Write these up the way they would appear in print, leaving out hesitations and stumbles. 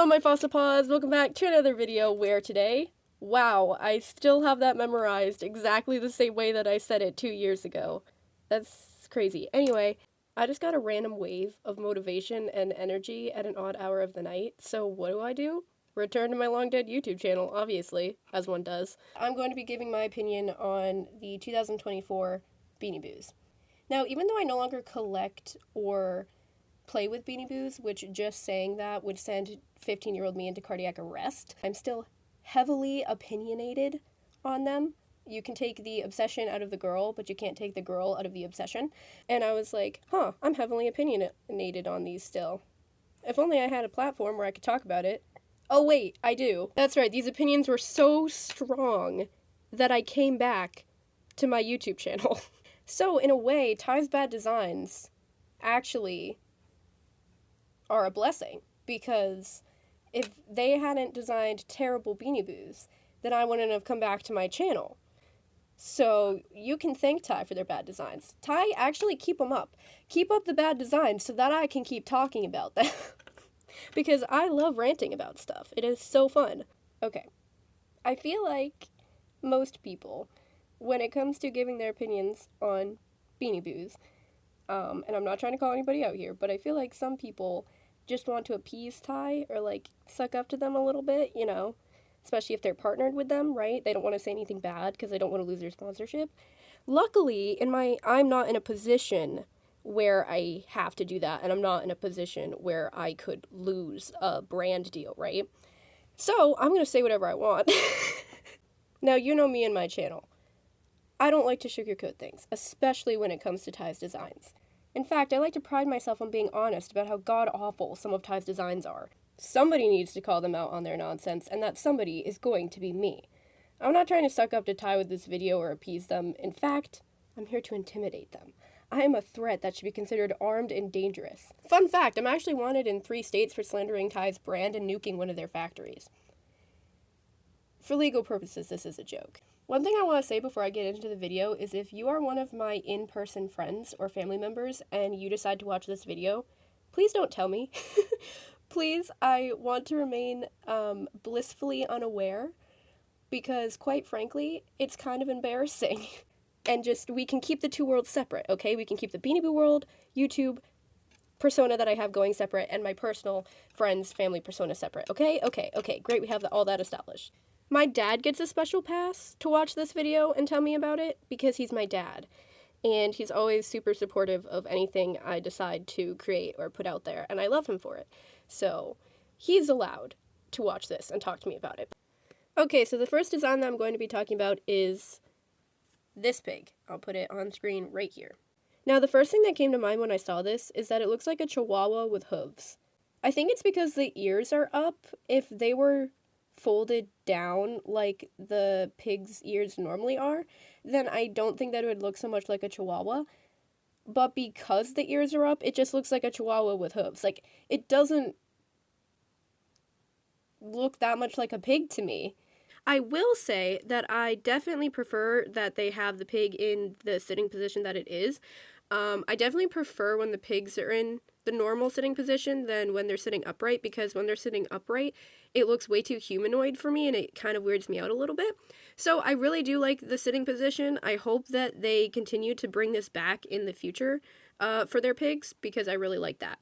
Hello my fossil paws, welcome back to another video where today, wow, I still have that memorized exactly the same way that I said it 2 years ago. That's crazy. Anyway, I just got a random wave of motivation and energy at an odd hour of the night, so what do? Return to my long dead YouTube channel, obviously, as one does. I'm going to be giving my opinion on the 2024 Beanie Boos. Now, even though I no longer collect or play with Beanie Boos, which just saying that would send 15-year-old me into cardiac arrest, I'm still heavily opinionated on them. You can take the obsession out of the girl, but you can't take the girl out of the obsession. And I was like, I'm heavily opinionated on these still. If only I had a platform where I could talk about it. Oh wait, I do. That's right, these opinions were so strong that I came back to my YouTube channel. So, in a way, Ty's bad designs actually are a blessing, because if they hadn't designed terrible Beanie Boos, then I wouldn't have come back to my channel. So you can thank Ty for their bad designs. Ty, actually keep them up. Keep up the bad designs so that I can keep talking about them. Because I love ranting about stuff. It is so fun. Okay. I feel like most people, when it comes to giving their opinions on Beanie Boos, and I'm not trying to call anybody out here, but I feel like some people just want to appease Ty or like suck up to them a little bit, you know, especially if they're partnered with them, right? They don't want to say anything bad because they don't want to lose their sponsorship. Luckily, I'm not in a position where I have to do that, and I'm not in a position where I could lose a brand deal, right? So I'm going to say whatever I want. Now, you know me and my channel. I don't like to sugarcoat things, especially when it comes to Ty's designs. In fact, I like to pride myself on being honest about how god-awful some of Ty's designs are. Somebody needs to call them out on their nonsense, and that somebody is going to be me. I'm not trying to suck up to Ty with this video or appease them. In fact, I'm here to intimidate them. I am a threat that should be considered armed and dangerous. Fun fact, I'm actually wanted in 3 states for slandering Ty's brand and nuking one of their factories. For legal purposes, this is a joke. One thing I want to say before I get into the video is if you are one of my in-person friends or family members and you decide to watch this video, please don't tell me. Please, I want to remain blissfully unaware, because quite frankly, it's kind of embarrassing. And just, we can keep the 2 worlds separate, okay? We can keep the Beanie Boo world, YouTube persona that I have going separate, and my personal friends, family persona separate, okay? Okay, great, we have all that established. My dad gets a special pass to watch this video and tell me about it because he's my dad. And he's always super supportive of anything I decide to create or put out there, and I love him for it. So, he's allowed to watch this and talk to me about it. Okay, so the first design that I'm going to be talking about is this pig. I'll put it on screen right here. Now, the first thing that came to mind when I saw this is that it looks like a chihuahua with hooves. I think it's because the ears are up. If they were folded down like the pig's ears normally are, then I don't think that it would look so much like a chihuahua. But because the ears are up, it just looks like a chihuahua with hooves. Like, it doesn't look that much like a pig to me. I will say that I definitely prefer that they have the pig in the sitting position that it is. I definitely prefer when the pigs are in the normal sitting position than when they're sitting upright, because when they're sitting upright, it looks way too humanoid for me and it kind of weirds me out a little bit. So I really do like the sitting position. I hope that they continue to bring this back in the future for their pigs, because I really like that.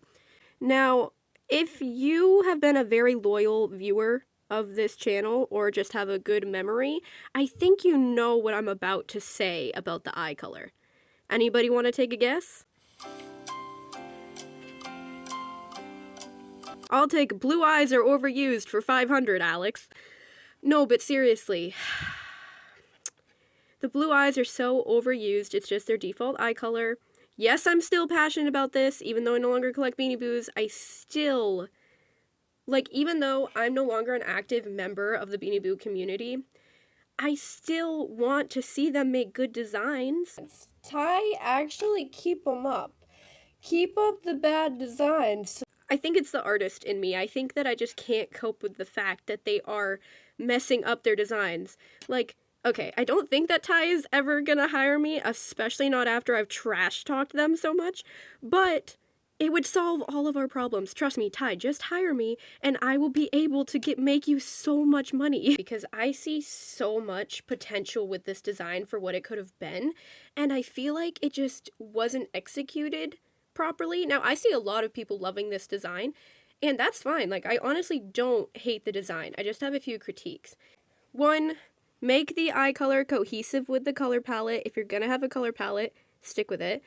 Now, if you have been a very loyal viewer of this channel or just have a good memory, I think you know what I'm about to say about the eye color. Anybody want to take a guess? I'll take blue eyes are overused for 500, Alex. No, but seriously. The blue eyes are so overused, it's just their default eye color. Yes, I'm still passionate about this, even though I no longer collect Beanie Boos. I still, even though I'm no longer an active member of the Beanie Boo community, I still want to see them make good designs. Ty, actually keep them up. Keep up the bad designs. I think it's the artist in me. I think that I just can't cope with the fact that they are messing up their designs. Like, okay, I don't think that Ty is ever gonna hire me, especially not after I've trash-talked them so much, but It would solve all of our problems. Trust me, Ty, just hire me and I will be able to make you so much money. Because I see so much potential with this design for what it could have been, and I feel like it just wasn't executed properly. Now, I see a lot of people loving this design, and that's fine. Like, I honestly don't hate the design. I just have a few critiques. One, make the eye color cohesive with the color palette. If you're gonna have a color palette, stick with it.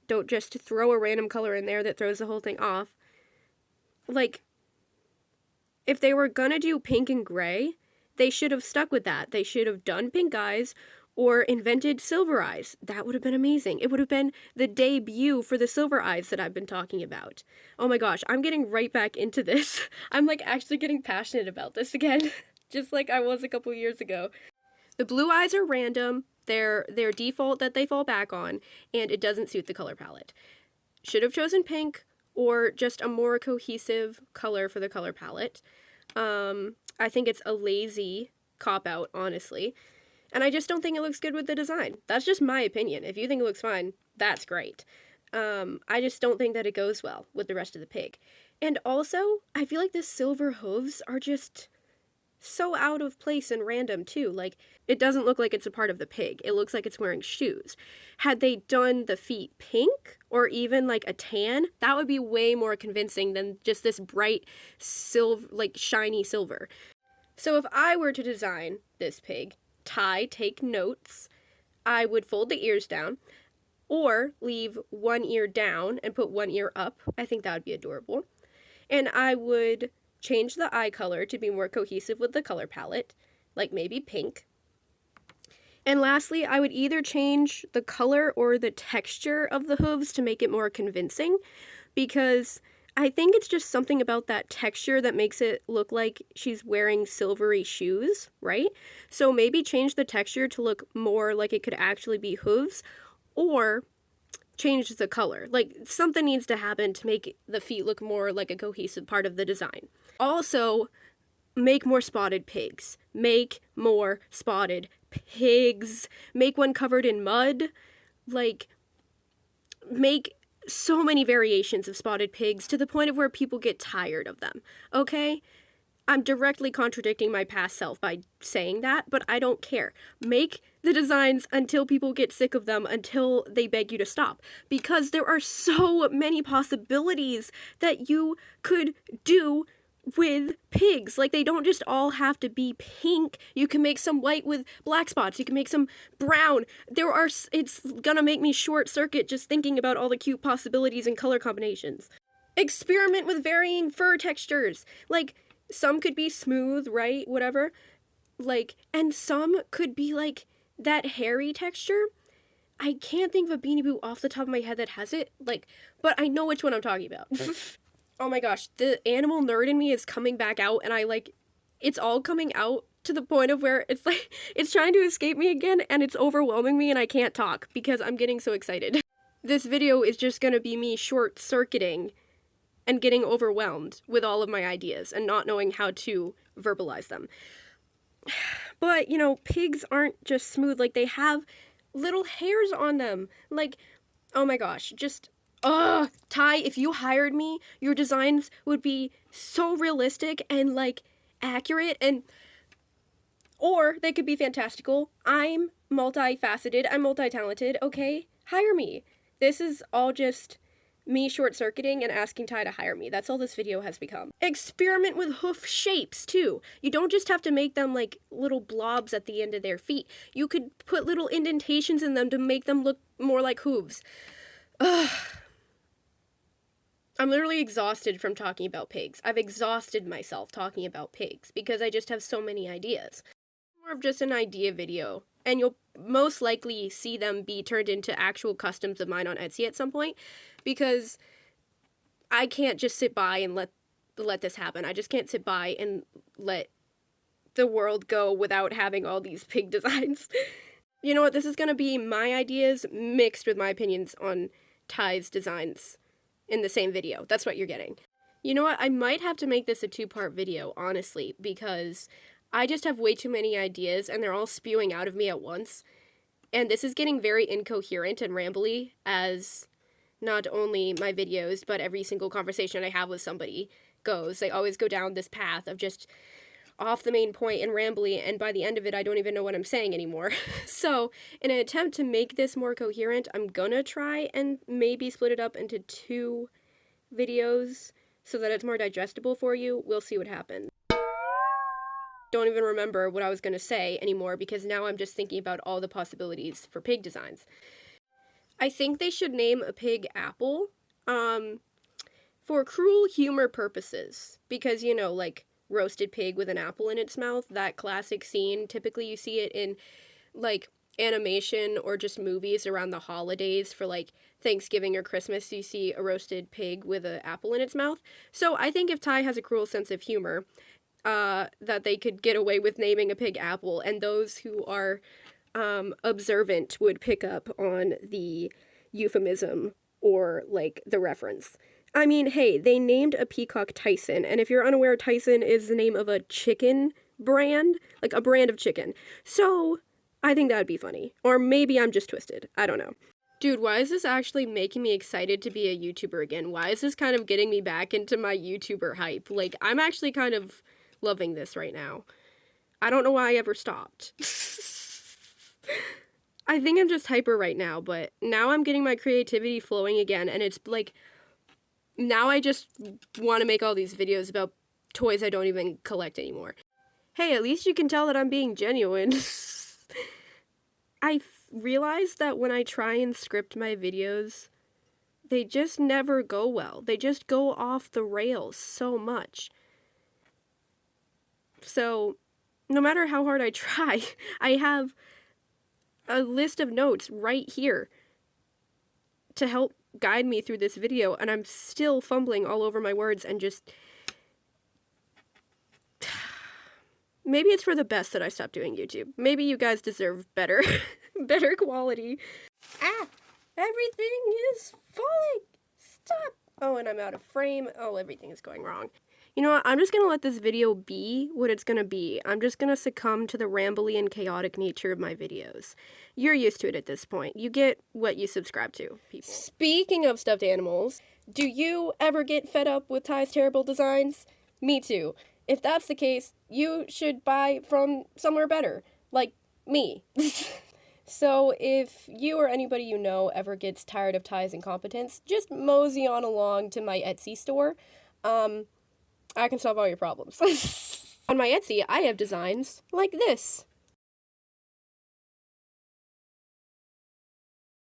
Don't just throw a random color in there that throws the whole thing off. Like, if they were gonna do pink and gray, they should have stuck with that. They should have done pink eyes or invented silver eyes. That would have been amazing. It would have been the debut for the silver eyes that I've been talking about. Oh my gosh, I'm getting right back into this. I'm like actually getting passionate about this again, just like I was a couple years ago. The blue eyes are random. They're their default that they fall back on, and it doesn't suit the color palette. Should have chosen pink or just a more cohesive color for the color palette. I think it's a lazy cop-out, honestly. And I just don't think it looks good with the design. That's just my opinion. If you think it looks fine, that's great. I just don't think that it goes well with the rest of the pig. And also, I feel like the silver hooves are just so out of place and random too. Like, it doesn't look like it's a part of the pig. It looks like it's wearing shoes. Had they done the feet pink or even like a tan, that would be way more convincing than just this bright silver, like shiny silver. So if I were to design this pig, Ty, take notes, I would fold the ears down or leave one ear down and put one ear up. I think that would be adorable. And I would change the eye color to be more cohesive with the color palette, like maybe pink. And lastly, I would either change the color or the texture of the hooves to make it more convincing, because I think it's just something about that texture that makes it look like she's wearing silvery shoes, right? So maybe change the texture to look more like it could actually be hooves, or change the color. Like, something needs to happen to make the feet look more like a cohesive part of the design. Also, make more spotted pigs. Make more spotted pigs. Make one covered in mud. Like, make so many variations of spotted pigs to the point of where people get tired of them, okay? I'm directly contradicting my past self by saying that, but I don't care. Make the designs until people get sick of them, until they beg you to stop. Because there are so many possibilities that you could do with pigs. Like, they don't just all have to be pink. You can make some white with black spots. You can make some brown. It's gonna make me short circuit just thinking about all the cute possibilities and color combinations. Experiment with varying fur textures. Like, some could be smooth, right? Whatever. Like, and some could be like that hairy texture. I can't think of a Beanie Boo off the top of my head that has it. Like, but I know which one I'm talking about. Oh my gosh, the animal nerd in me is coming back out, and it's all coming out to the point of where it's like, it's trying to escape me again, and it's overwhelming me, and I can't talk because I'm getting so excited. This video is just gonna be me short-circuiting and getting overwhelmed with all of my ideas and not knowing how to verbalize them. But, you know, pigs aren't just smooth. Like, they have little hairs on them. Like, oh my gosh, just, Ty, if you hired me, your designs would be so realistic and, like, accurate, and, or they could be fantastical. I'm multifaceted, I'm multi-talented, okay? Hire me. This is all just me short-circuiting and asking Ty to hire me. That's all this video has become. Experiment with hoof shapes, too. You don't just have to make them like little blobs at the end of their feet. You could put little indentations in them to make them look more like hooves. Ugh. I'm literally exhausted from talking about pigs. I've exhausted myself talking about pigs because I just have so many ideas. More of just an idea video, and you'll most likely see them be turned into actual customs of mine on Etsy at some point, because I can't just sit by and let this happen. I just can't sit by and let the world go without having all these pig designs. You know what? This is gonna be my ideas mixed with my opinions on Ty's designs in the same video. That's what you're getting. You know what? I might have to make this a 2-part video, honestly, because I just have way too many ideas and they're all spewing out of me at once. And this is getting very incoherent and rambly as not only my videos, but every single conversation I have with somebody goes. They always go down this path of just off the main point and rambly, and by the end of it, I don't even know what I'm saying anymore. So, in an attempt to make this more coherent, I'm gonna try and maybe split it up into 2 videos so that it's more digestible for you. We'll see what happens. Don't even remember what I was gonna say anymore because now I'm just thinking about all the possibilities for pig designs. I think they should name a pig Apple, for cruel humor purposes, because, you know, like, roasted pig with an apple in its mouth, that classic scene. Typically you see it in, like, animation or just movies around the holidays for, like, Thanksgiving or Christmas. You see a roasted pig with an apple in its mouth. So I think if Ty has a cruel sense of humor, that they could get away with naming a pig Apple, and those who are observant would pick up on the euphemism or, like, the reference. I mean, hey, they named a peacock Tyson, and if you're unaware, Tyson is the name of a chicken brand, like a brand of chicken. So, I think that'd be funny. Or maybe I'm just twisted. I don't know. Dude, why is this actually making me excited to be a YouTuber again? Why is this kind of getting me back into my YouTuber hype? Like, I'm actually kind of loving this right now. I don't know why I ever stopped. I think I'm just hyper right now, but now I'm getting my creativity flowing again, and it's like, now I just want to make all these videos about toys I don't even collect anymore. Hey, at least you can tell that I'm being genuine. I realized that when I try and script my videos, they just never go well. They just go off the rails so much. So, no matter how hard I try, I have a list of notes right here to help guide me through this video, and I'm still fumbling all over my words and just... Maybe it's for the best that I stopped doing YouTube. Maybe you guys deserve better, better quality. Ah! Everything is falling! Stop! Oh, and I'm out of frame. Oh, everything is going wrong. You know what? I'm just gonna let this video be what it's gonna be. I'm just gonna succumb to the rambly and chaotic nature of my videos. You're used to it at this point. You get what you subscribe to, people. Speaking of stuffed animals, do you ever get fed up with Ty's terrible designs? Me too. If that's the case, you should buy from somewhere better. Like me. So if you or anybody you know ever gets tired of Ty's incompetence, just mosey on along to my Etsy store. I can solve all your problems. On my Etsy, I have designs like this.